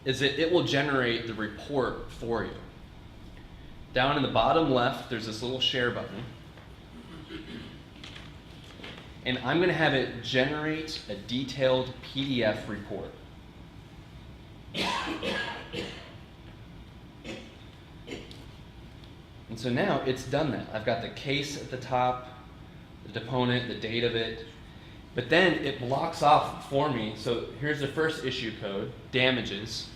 is that it will generate the report for you. Down in the bottom left, there's this little share button. And I'm going to have it generate a detailed PDF report. And so now it's done that. I've got the case at the top, the deponent, the date of it, but then it blocks off for me. So here's the first issue code, damages,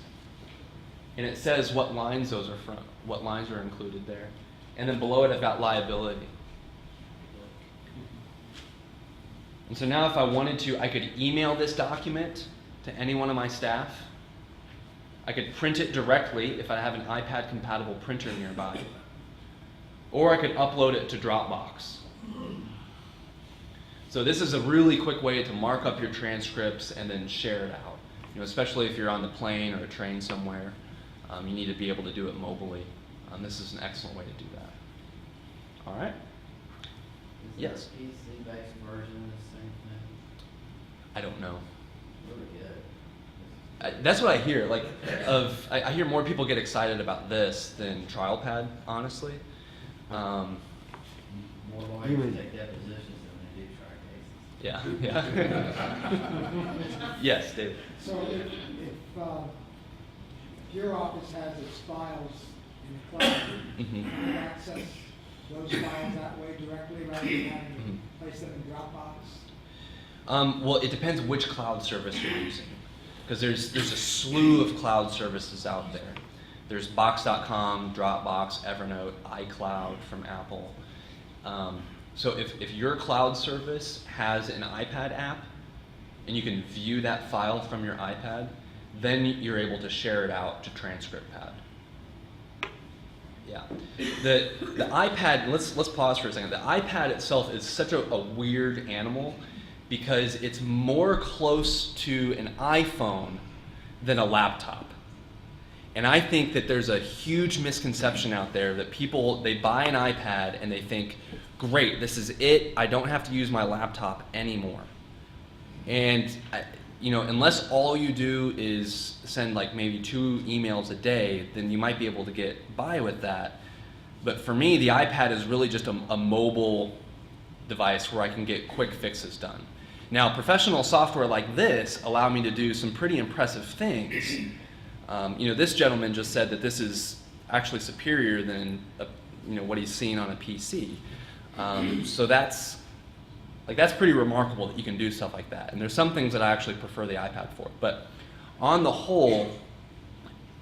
and it says what lines those are from, what lines are included there. And then below it I've got liability. And so now if I wanted to, I could email this document to any one of my staff. I could print it directly if I have an iPad compatible printer nearby. Or I could upload it to Dropbox. So this is a really quick way to mark up your transcripts and then share it out. You know, especially if you're on the plane or a train somewhere, you need to be able to do it mobily. This is an excellent way to do that. All right? Is Yes. there a PC-based version of the same thing? I don't know. Really good. That's what I hear. Like, I hear more people get excited about this than TrialPad, honestly. More You lawyers mean- take depositions than they do try cases. Yeah. Yes, David. So if if your office has its files in the cloud, Mhm. can you access those files that way directly rather than having to place them in Dropbox? Well, it depends which cloud service you're using, because there's a slew of cloud services out there. There's Box.com, Dropbox, Evernote, iCloud from Apple. So if your cloud service has an iPad app, and you can view that file from your iPad, then you're able to share it out to TranscriptPad. Yeah, the iPad. Let's pause for a second. The iPad itself is such a weird animal because it's more close to an iPhone than a laptop. And I think that there's a huge misconception out there that people, they buy an iPad and they think, great, this is it. I don't have to use my laptop anymore. And unless all you do is send like maybe 2 emails a day, then you might be able to get by with that. But for me, the iPad is really just a mobile device where I can get quick fixes done. Now, professional software like this allow me to do some pretty impressive things. This gentleman just said that this is actually superior than what he's seen on a PC. So that's pretty remarkable that you can do stuff like that. And there's some things that I actually prefer the iPad for. But on the whole,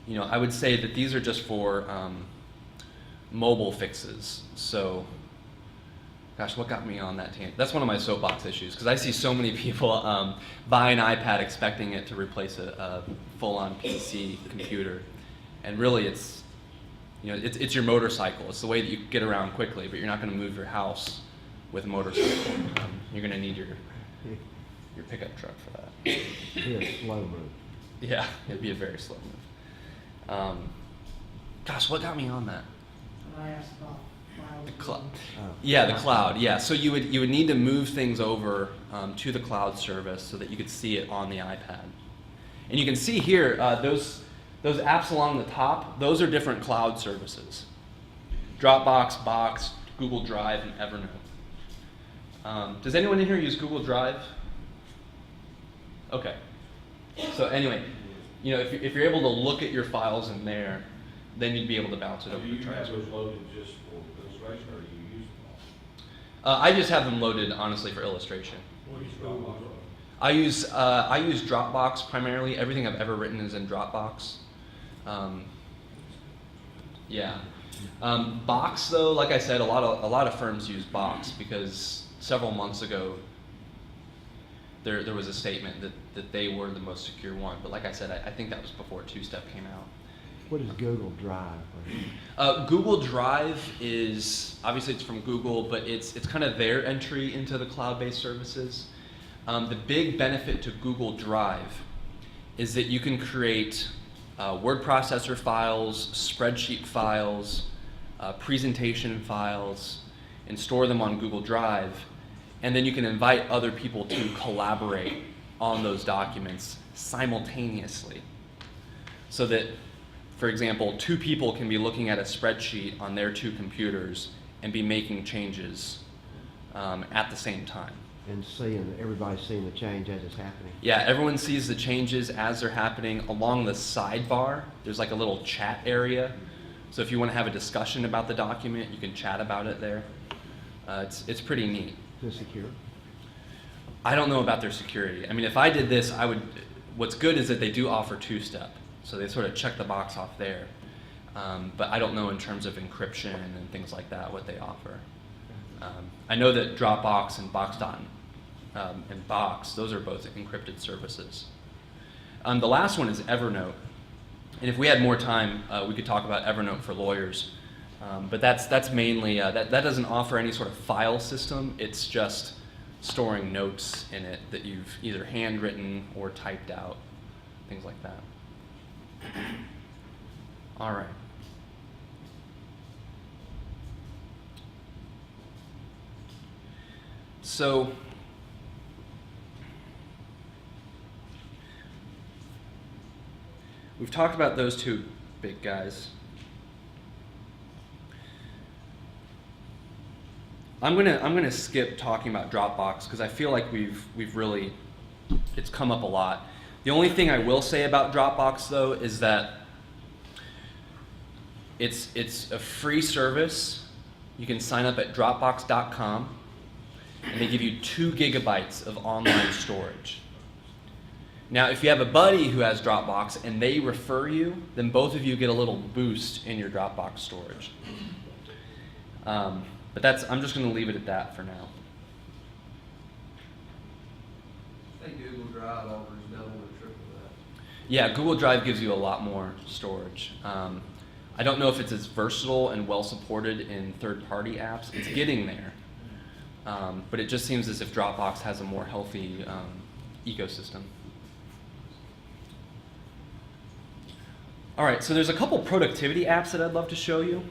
I would say that these are just for mobile fixes. So, gosh, what got me on that tangent? That's one of my soapbox issues, because I see so many people buy an iPad expecting it to replace a full-on PC computer. And really it's your motorcycle. It's the way that you get around quickly, but you're not going to move your house with a motorcycle. You're going to need your pickup truck for that. Be a slow move. Yeah, it'd be a very slow move. Gosh, what got me on that? I asked about files. The cloud. Oh. Yeah, the cloud. Yeah, so you would need to move things over to the cloud service so that you could see it on the iPad. And you can see here those apps along the top. Those are different cloud services: Dropbox, Box, Google Drive, and Evernote. Does anyone in here use Google Drive? Okay. So anyway, if you're able to look at your files in there, then you'd be able to bounce it over Do to you have TranscriptPad. those loaded just for illustration, or do you use them all? I just have them loaded, honestly, for illustration. What do you Dropbox? I use Dropbox primarily. Everything I've ever written is in Dropbox. Box, though, like I said, a lot of firms use Box because several months ago there was a statement that they were the most secure one. But like I said, I think that was before Two-Step came out. What is Google Drive? Google Drive is, obviously it's from Google, but it's kind of their entry into the cloud-based services. The big benefit to Google Drive is that you can create word processor files, spreadsheet files, presentation files, and store them on Google Drive. And then you can invite other people to collaborate on those documents simultaneously. So that, for example, 2 people can be looking at a spreadsheet on their 2 computers and be making changes at the same time. And everybody's seeing the change as it's happening. Yeah, everyone sees the changes as they're happening. Along the sidebar, there's like a little chat area. So if you want to have a discussion about the document, you can chat about it there. It's pretty neat. Is it secure? I don't know about their security. I mean, if I did this, what's good is that they do offer Two-Step. So they sort of check the box off there. But I don't know in terms of encryption and things like that what they offer. I know that Dropbox and and Box, those are both encrypted services. The last one is Evernote. And if we had more time, we could talk about Evernote for lawyers. But that's mainly, that doesn't offer any sort of file system. It's just storing notes in it that you've either handwritten or typed out, things like that. All right. So, we've talked about those 2 big guys. I'm gonna skip talking about Dropbox because I feel like we've really, it's come up a lot. The only thing I will say about Dropbox though is that it's a free service. You can sign up at Dropbox.com, and they give you 2 gigabytes of online storage. Now, if you have a buddy who has Dropbox and they refer you, then both of you get a little boost in your Dropbox storage. But I'm just going to leave it at that for now. I think Google Drive offers double or triple that. Yeah, Google Drive gives you a lot more storage. I don't know if it's as versatile and well supported in third-party apps. It's getting there. But it just seems as if Dropbox has a more healthy ecosystem. All right, so there's a couple productivity apps that I'd love to show you.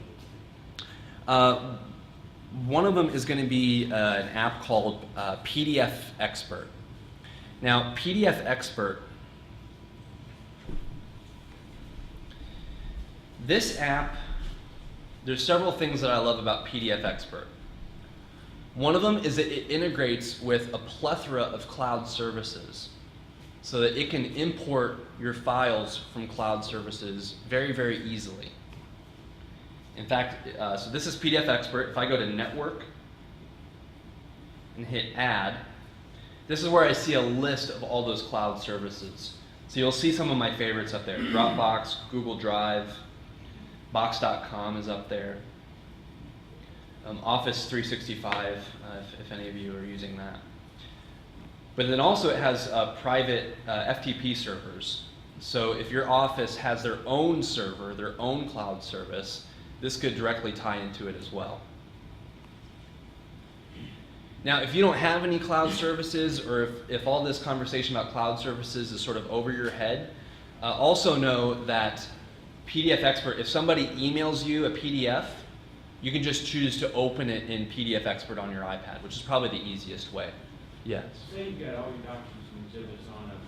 One of them is going to be an app called PDF Expert. Now, PDF Expert, this app, there's several things that I love about PDF Expert. One of them is that it integrates with a plethora of cloud services so that it can import your files from cloud services very, very easily. In fact, so this is PDF Expert. If I go to Network and hit Add, this is where I see a list of all those cloud services. So you'll see some of my favorites up there. Dropbox, Google Drive, Box.com is up there. Office 365, if any of you are using that. But then also it has private FTP servers. So if your office has their own server, their own cloud service, this could directly tie into it as well. Now, if you don't have any cloud services, or if all this conversation about cloud services is sort of over your head, also know that PDF Expert, if somebody emails you a PDF, you can just choose to open it in PDF Expert on your iPad, which is probably the easiest way. Yes? Say you've got all your documents and exhibits on a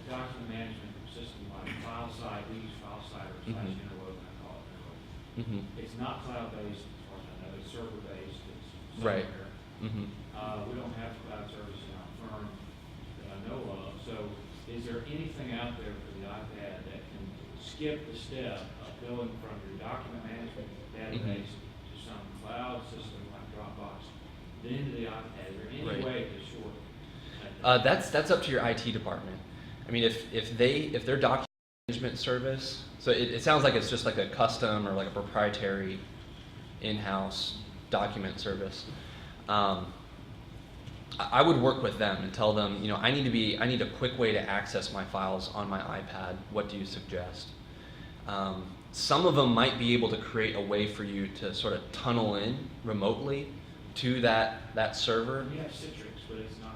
document management system like FileSite, we use FileSite or slash Interwoven, I call it Interwoven. Mm-hmm. It's not cloud-based, as far as I know, it's server-based, it's Right. somewhere. Mm-hmm. We don't have cloud service in our firm that I know of, so is there anything out there for the iPad that can skip the step of going from your document management database to some cloud system like Dropbox, then to the iPad? Is there any Right. way to short That's up to your IT department. I mean, if their document management service, so it sounds like it's just like a custom or like a proprietary in-house document service. I would work with them and tell them, you know, I need a quick way to access my files on my iPad. What do you suggest? Some of them might be able to create a way for you to sort of tunnel in remotely to that server. You have Citrix, but it's not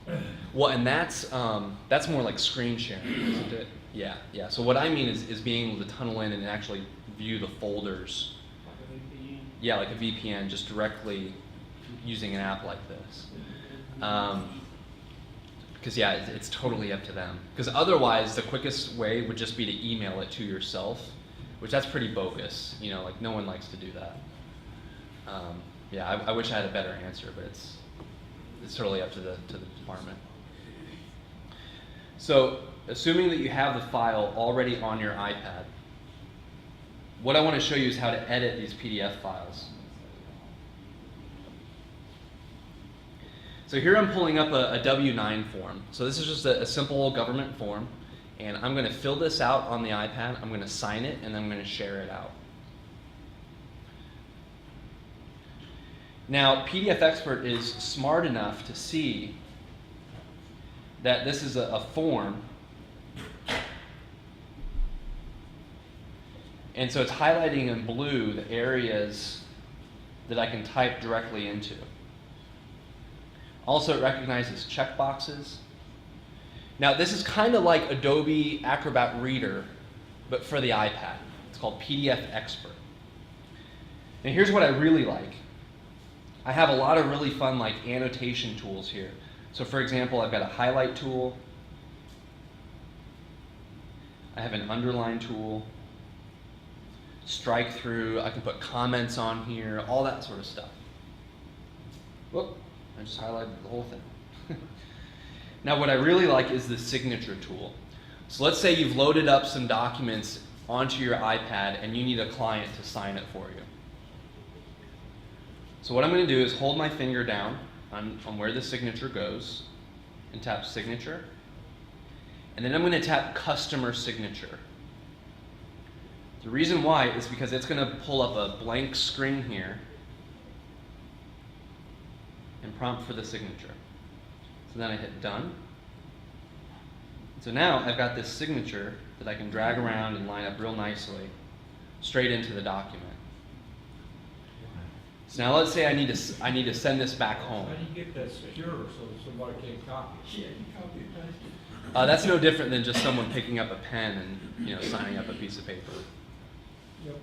cloud-based. Well, and that's more like screen sharing, isn't it? Yeah. So what I mean is being able to tunnel in and actually view the folders. Like a VPN? Yeah, like a VPN, just directly using an app like this. Because yeah, it's totally up to them. Because otherwise, the quickest way would just be to email it to yourself, which that's pretty bogus. You know, like no one likes to do that. I wish I had a better answer, but it's totally up to the department. So, assuming that you have the file already on your iPad, what I want to show you is how to edit these PDF files. So here I'm pulling up a W-9 form. So this is just a simple government form, and I'm going to fill this out on the iPad, I'm going to sign it, and then I'm going to share it out. Now, PDF Expert is smart enough to see that this is a form, and so it's highlighting in blue the areas that I can type directly into. Also, it recognizes checkboxes. Now, this is kind of like Adobe Acrobat Reader, but for the iPad. It's called PDF Expert. And here's what I really like. I have a lot of really fun like annotation tools here. So for example, I've got a highlight tool. I have an underline tool. Strike through, I can put comments on here, all that sort of stuff. Whoop, I just highlighted the whole thing. Now what I really like is the signature tool. So let's say you've loaded up some documents onto your iPad and you need a client to sign it for you. So what I'm going to do is hold my finger down on where the signature goes and tap signature. And then I'm going to tap customer signature. The reason why is because it's going to pull up a blank screen here and prompt for the signature. So then I hit done. So now I've got this signature that I can drag around and line up real nicely straight into the document. So now let's say I need to send this back home. How do you get that secure so that somebody can't copy it? Yeah, you copy and paste it. That's no different than just someone picking up a pen and signing up a piece of paper. Yep.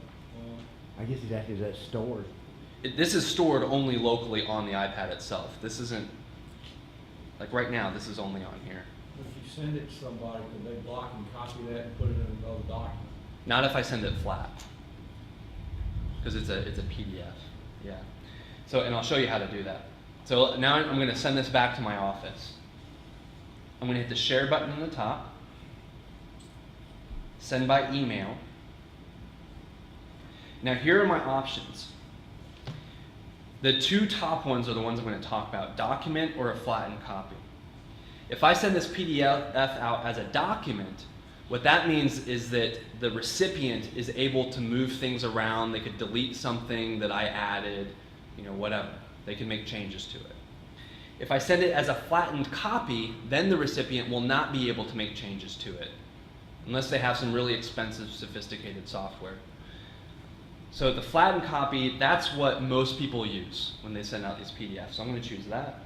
I guess he's asking, is that stored? This is stored only locally on the iPad itself. This isn't, like right now, this is only on here. If you send it to somebody, can they block and copy that and put it in another document? Not if I send it flat, because it's a PDF. Yeah. So, and I'll show you how to do that. So now I'm going to send this back to my office. I'm going to hit the share button on the top, send by email. Now here are my options. The two top ones are the ones I'm going to talk about, document or a flattened copy. If I send this PDF out as a document, what that means is that the recipient is able to move things around. They could delete something that I added, whatever. They can make changes to it. If I send it as a flattened copy, then the recipient will not be able to make changes to it, unless they have some really expensive, sophisticated software. So the flattened copy, that's what most people use when they send out these PDFs. So I'm going to choose that.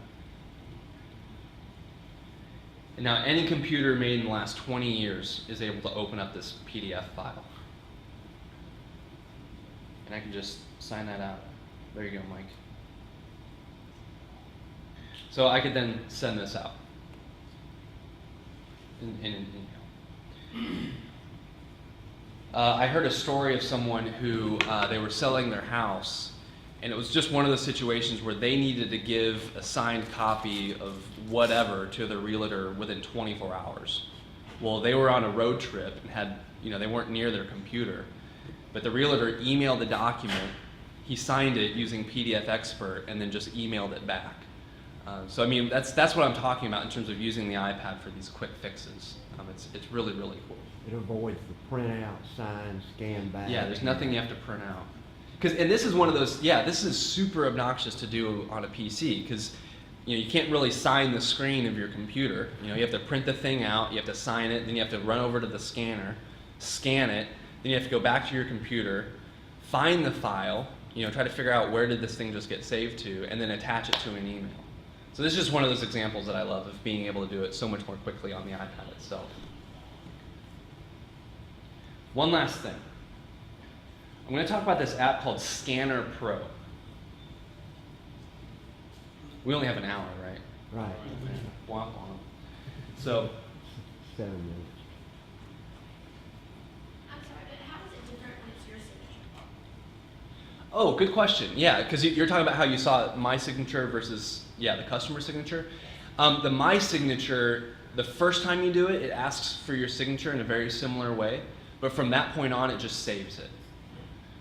And now any computer made in the last 20 years is able to open up this PDF file. And I can just sign that out. There you go, Mike. So I could then send this out in an email. I heard a story of someone who they were selling their house, and it was just one of those situations where they needed to give a signed copy of whatever to the realtor within 24 hours. Well, they were on a road trip and had, they weren't near their computer, but the realtor emailed the document. He signed it using PDF Expert and then just emailed it back. So I mean, that's what I'm talking about in terms of using the iPad for these quick fixes. It's really, really cool. It avoids the print out, sign, scan back. Yeah, there's nothing you have to print out. And this is one of those, this is super obnoxious to do on a PC, because you can't really sign the screen of your computer. You have to print the thing out, you have to sign it, then you have to run over to the scanner, scan it, then you have to go back to your computer, find the file, try to figure out where did this thing just get saved to, and then attach it to an email. So this is just one of those examples that I love of being able to do it so much more quickly on the iPad itself. One last thing. I'm going to talk about this app called Scanner Pro. We only have an hour, right? Right. Womp womp. So, 7 minutes. I'm sorry, but how is it different when it's your signature? oh, good question. Yeah, because you're talking about how you saw my signature versus, the customer signature. The my signature, the first time you do it, it asks for your signature in a very similar way. But from that point on, it just saves it.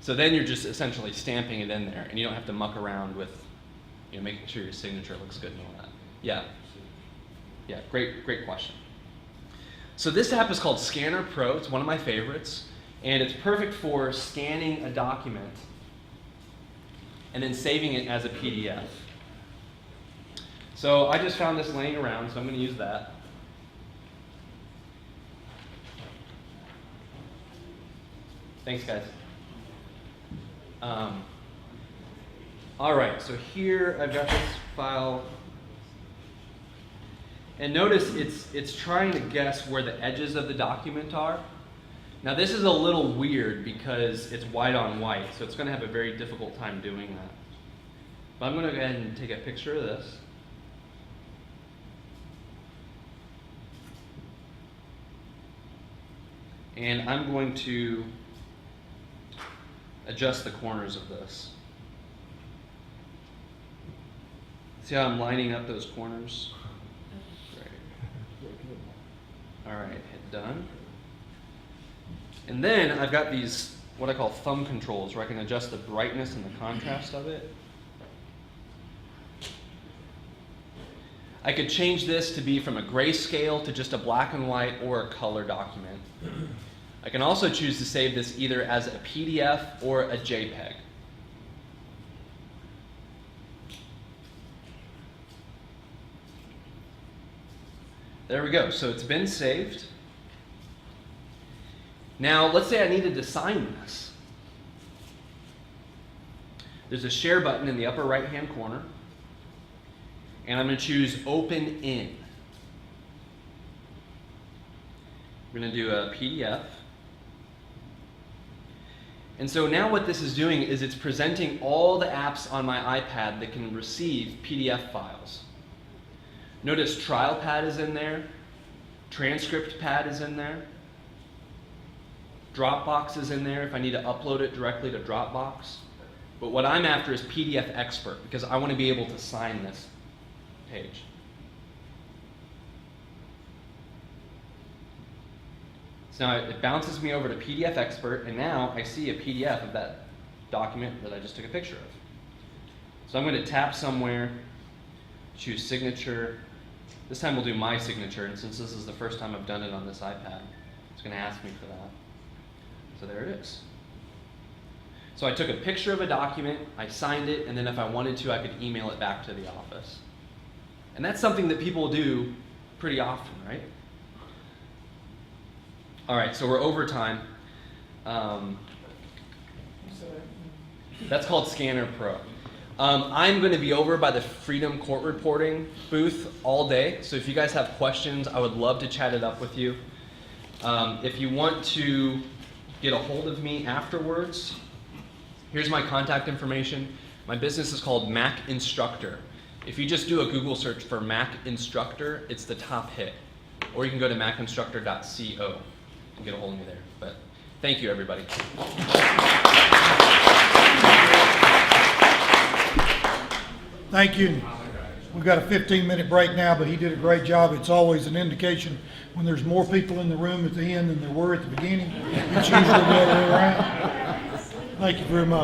So then you're just essentially stamping it in there, and you don't have to muck around with, making sure your signature looks good and all that. Yeah, great question. So this app is called Scanner Pro. It's one of my favorites, and it's perfect for scanning a document and then saving it as a PDF. So I just found this laying around, so I'm going to use that. Thanks, guys. All right, so here I've got this file. And notice it's trying to guess where the edges of the document are. Now this is a little weird because it's white on white, so it's going to have a very difficult time doing that. But I'm going to go ahead and take a picture of this. And I'm going to adjust the corners of this. See how I'm lining up those corners? Great. All right, hit done. And then I've got these, what I call thumb controls, where I can adjust the brightness and the contrast of it. I could change this to be from a grayscale to just a black and white or a color document. I can also choose to save this either as a PDF or a JPEG. There we go. So it's been saved. Now, let's say I needed to sign this. There's a share button in the upper right-hand corner. And I'm going to choose Open In. We're going to do a PDF. And so now what this is doing is it's presenting all the apps on my iPad that can receive PDF files. Notice TrialPad is in there, TranscriptPad is in there, Dropbox is in there if I need to upload it directly to Dropbox. But what I'm after is PDF Expert because I want to be able to sign this page. So now it bounces me over to PDF Expert, and now I see a PDF of that document that I just took a picture of. So I'm going to tap somewhere, choose Signature. This time we'll do my signature, and since this is the first time I've done it on this iPad, it's going to ask me for that. So there it is. So I took a picture of a document, I signed it, and then if I wanted to, I could email it back to the office. And that's something that people do pretty often, right? All right, so we're over time. That's called Scanner Pro. I'm going to be over by the Freedom Court Reporting booth all day, so if you guys have questions, I would love to chat it up with you. If you want to get a hold of me afterwards, here's my contact information. My business is called Mac Instructor. If you just do a Google search for Mac Instructor, it's the top hit. Or you can go to macinstructor.co and get a hold of me there. But thank you, everybody. Thank you. We've got a 15-minute break now, but he did a great job. It's always an indication when there's more people in the room at the end than there were at the beginning. It's usually the other way around. Thank you very much.